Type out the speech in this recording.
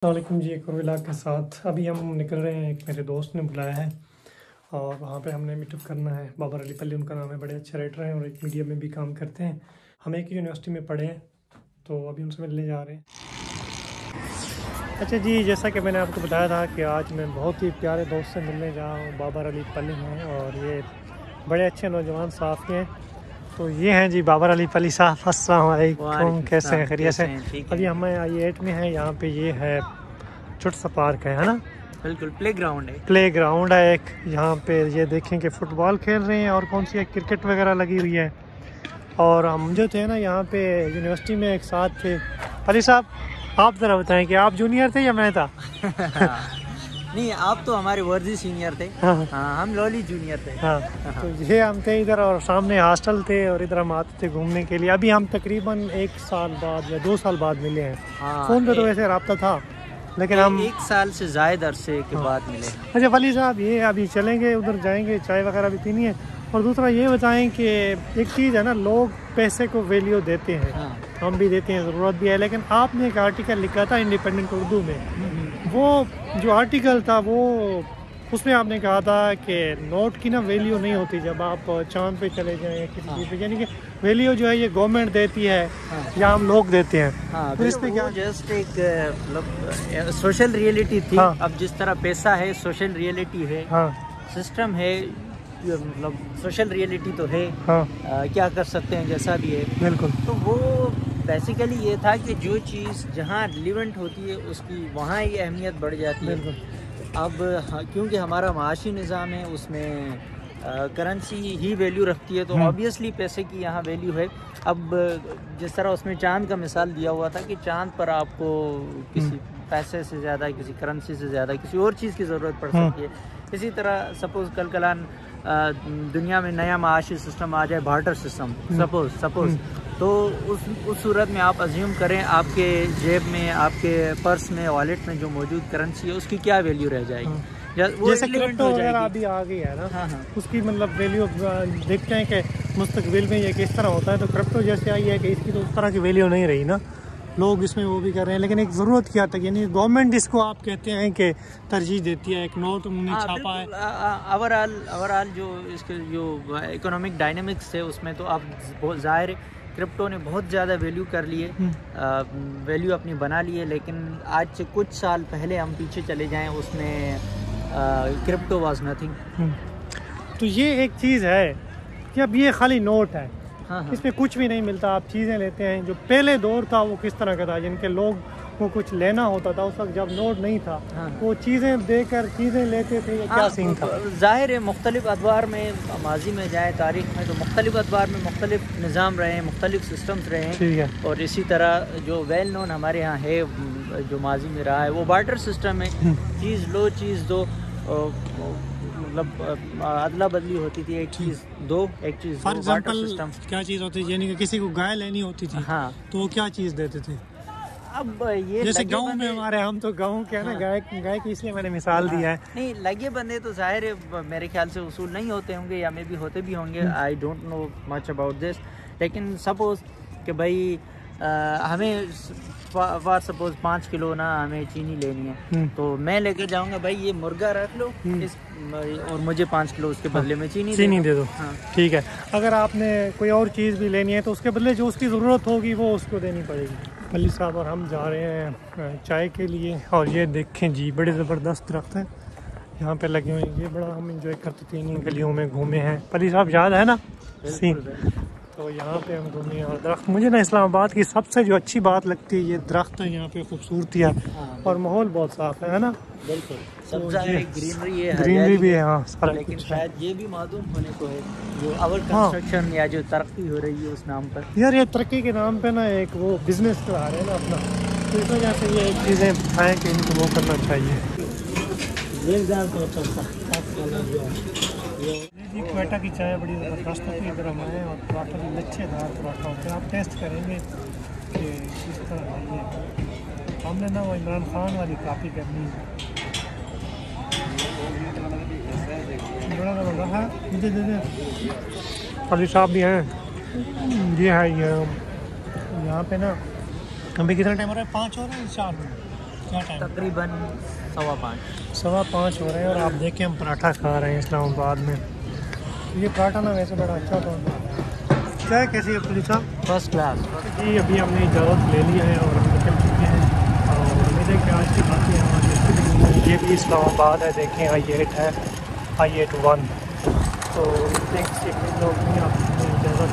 वालेकुम जी, एक और व्लॉग के साथ अभी हम निकल रहे हैं। एक मेरे दोस्त ने बुलाया है और वहाँ पे हमने मीटअप करना है। बाबर अली पल्ली उनका नाम है, बड़े अच्छे राइटर हैं और एक मीडिया में भी काम करते हैं। हम एक ही यूनिवर्सिटी में पढ़े हैं, तो अभी उनसे मिलने जा रहे हैं। अच्छा जी, जैसा कि मैंने आपको बताया था कि आज मैं बहुत ही प्यारे दोस्त से मिलने जा रहा हूँ। बाबर अली पल्ली हैं और ये बड़े अच्छे नौजवान साफ़ी हैं। तो ये हैं जी बाबर अली पल्ली साहब। अस्सलाम वालेकुम, कैसे हैं? खैरियत से? अभी हम I8 में हैं। यहाँ पे ये है छोटा सा पार्क है ना? बिल्कुल, प्ले ग्राउंड है एक। यहाँ पे ये देखें कि फुटबॉल खेल रहे हैं और कौन सी क्रिकेट वगैरह लगी हुई है। और हम जो थे ना यहाँ पे यूनिवर्सिटी में एक साथ थे। अली साहब, आप ज़रा बताएं कि आप जूनियर थे या मैं था? नहीं, आप तो हमारे वर्दी सीनियर थे। हाँ, हम लॉली जूनियर थे। हाँ। तो ये हम थे इधर और सामने हॉस्टल थे और इधर हम आते थे घूमने के लिए। अभी हम तकरीबन 1 साल बाद या 2 साल बाद मिले हैं। फ़ोन पे तो वैसे रब्ता था, लेकिन हम 1 साल से ज़ायद अरसे के बाद मिले। अच्छा वली साहब, ये अभी चलेंगे उधर, जाएंगे, चाय वगैरह भी पीनी है। और दूसरा ये बताएं कि एक चीज़ है ना, लोग पैसे को वैल्यू देते हैं। हम भी देते हैं, ज़रूरत भी है। लेकिन आपने एक आर्टिकल लिखा था इंडिपेंडेंट उर्दू में, वो जो आर्टिकल था वो उसमें आपने कहा था कि नोट की ना वैल्यू नहीं होती जब आप चांद पे चले जाएं या किसी चीज़ पे, यानी कि वैल्यू जो है ये गवर्नमेंट देती है या हम लोग देते हैं। तो इसमें क्या जस्ट एक मतलब सोशल रियलिटी थी। अब जिस तरह पैसा है सोशल रियलिटी है, सिस्टम है, मतलब सोशल रियलिटी तो है। क्या कर सकते हैं, जैसा भी है। बिल्कुल। तो वो बेसिकली ये था कि जो चीज़ जहाँ रिलेवेंट होती है उसकी वहाँ ही अहमियत बढ़ जाती है। अब क्योंकि हमारा माशी निज़ाम है, उसमें करेंसी ही वैल्यू रखती है, तो ऑब्वियसली पैसे की यहाँ वैल्यू है। अब जिस तरह उसमें चांद का मिसाल दिया हुआ था कि चांद पर आपको किसी पैसे से ज़्यादा, किसी करेंसी से ज़्यादा किसी और चीज़ की ज़रूरत पड़ सकती है। इसी तरह सपोज़ कल दुनिया में नया माशी सिस्टम आ जाए, बार्टर सिस्टम, सपोज़ तो उस सूरत में आप अज्यूम करें आपके जेब में, आपके पर्स में, वॉलेट में जो मौजूद करेंसी है उसकी क्या वैल्यू रह जाएगी। जैसे क्रिप्टो वगैरह अभी आ गई है ना, उसकी मतलब वैल्यू देखते हैं कि मुस्तकबिल में ये किस तरह होता है। तो क्रिप्टो जैसे आई है कि इसकी तो उस तरह की वैल्यू नहीं रही ना, लोग इसमें वो भी कर रहे हैं। लेकिन एक ज़रूरत क्या तक, यानी गवर्नमेंट इसको आप कहते हैं कि तरजीह देती है। एक नोट उन्होंने छापा है। ओवरऑल जो इसके जो इकोनॉमिक डायनेमिक्स थे उसमें तो आप बहुत ज़ाहिर क्रिप्टो ने बहुत ज़्यादा वैल्यू कर लिए, वैल्यू अपनी बना ली है। लेकिन आज से कुछ साल पहले हम पीछे चले जाएं, उसमें क्रिप्टो वाज नथिंग। तो ये एक चीज़ है कि अब ये खाली नोट है, इसमें कुछ भी नहीं मिलता। आप चीज़ें लेते हैं। जो पहले दौर था वो किस तरह का था, जिनके लोग को कुछ लेना होता था उस वक्त जब नोट नहीं था, वो चीज़ें देकर चीज़ें लेते थे। क्या सीन था? ज़ाहिर है मुख्तलिफ अदवार में, माजी में जाए तारीख़ में, तो मुख्तलिफ अदवार में मुख्तलिफ निज़ाम रहे हैं, मुख्तलिफ सिस्टम्स रहे हैं। और इसी तरह जो वेल नोन हमारे यहाँ है, जो माजी में रहा है, वो बार्टर सिस्टम है। चीज़ लो चीज़ दो, मतलब अदला बदली होती थी, एक चीज़ दो, एक चीज़। फॉर एग्जांपल क्या चीज़ होती थी, यानी कि किसी को गाय लेनी होती थी, तो वो क्या चीज़ देते थे? अब ये जैसे गाँव में हमारे, हम तो गाँव के ना, गाय की इसलिए मैंने मिसाल दिया है। नहीं, लगे बंदे तो जाहिर है मेरे ख्याल से उसूल नहीं होते होंगे, या मे भी होते भी होंगे। I don't know much about this. लेकिन सपोज कि भाई हमें फॉर सपोज 5 किलो ना हमें चीनी लेनी है, तो मैं लेके जाऊंगा भाई ये मुर्गा रख लो और मुझे 5 किलो उसके बदले में चीनी दे दो। ठीक है। अगर आपने कोई और चीज़ भी लेनी है तो उसके बदले जो उसकी ज़रूरत होगी वो उसको देनी पड़ेगी। अली साहब और हम जा रहे हैं चाय के लिए। और ये देखें जी, बड़े ज़बरदस्त दरख्त हैं यहाँ पे लगे हुए हैं। ये बड़ा हम इंजॉय करते थे, इन गलियों में घूमे हैं। अली साहब याद है ना सीन? तो यहाँ पे हम घूमे और दरख्त, मुझे ना इस्लामाबाद की सबसे जो अच्छी बात लगती है ये दरख्त है, यहाँ पे खूबसूरती है और माहौल बहुत साफ़ है ना? बिल्कुल, ग्रीनरी है, ग्रीनरी भी है। हाँ, सारा लेकिन शायद ये भी मालूम होने को है जो अवर कंस्ट्रक्शन या जो तरक्की हो रही है उस नाम पर। यार ये तरक्की के नाम पे ना एक वो बिजनेस करा रहे हैं ना अपना, तो इस वजह से ये एक चीज़ें हैं कि इनको वो करना चाहिए। जी क्वेटा की चाय बड़ी ज़बरदस्त होती है। इधर हम आए और पराठा भी लच्छेदार पराठा होता है। आप टेस्ट करेंगे कि किस तरह है ये। हमने ना वो इमरान खान वाली काफ़ी करनी है। बड़ा ज़बरदस्त है। मुझे दे दे। अली साहब भी हैं। ये है ये यहाँ पे ना अभी कितना टाइम हो रहा है? 5 हो रहा है, 4 हो रहा है। तकरीबन 5:15 हो रहे हैं। और आप देखें हम पराठा खा रहे हैं इस्लामाबाद में। ये पराठा ना वैसे बड़ा अच्छा था। चाय कैसी है पुलिस साहब? फर्स्ट क्लास जी। अभी हमने इजाज़त ले लिया है और हम निकल चुके हैं। और उम्मीद है कि आज की बातें हमारी। ये भी इस्लामाबाद है, देखें I-8 है, I-8-1। तो एक लोग नहीं, आप इजाज़त